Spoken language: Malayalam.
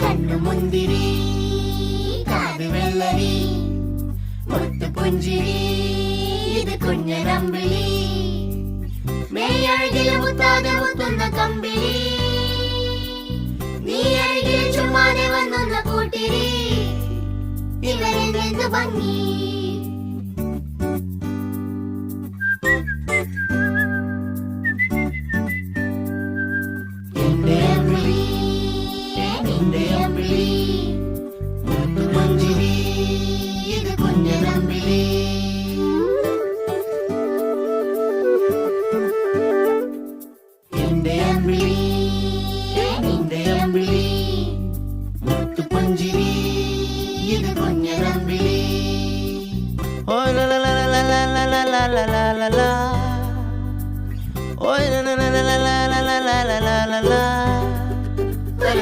കണ്ണു മുന്തിരി കാത് വെള്ളരി മുത്തു പുഞ്ചിരി ഇത് കുഞ്ഞനമ്പിളി മേയഴകില് മുത്താതെ മുത്തുന്ന കമ്പിളി നീ അഴകിൽ ചുമ്മാതെ വന്നൊന്ന കൂട്ടിരി ഇവരെന്ത് ഭംഗി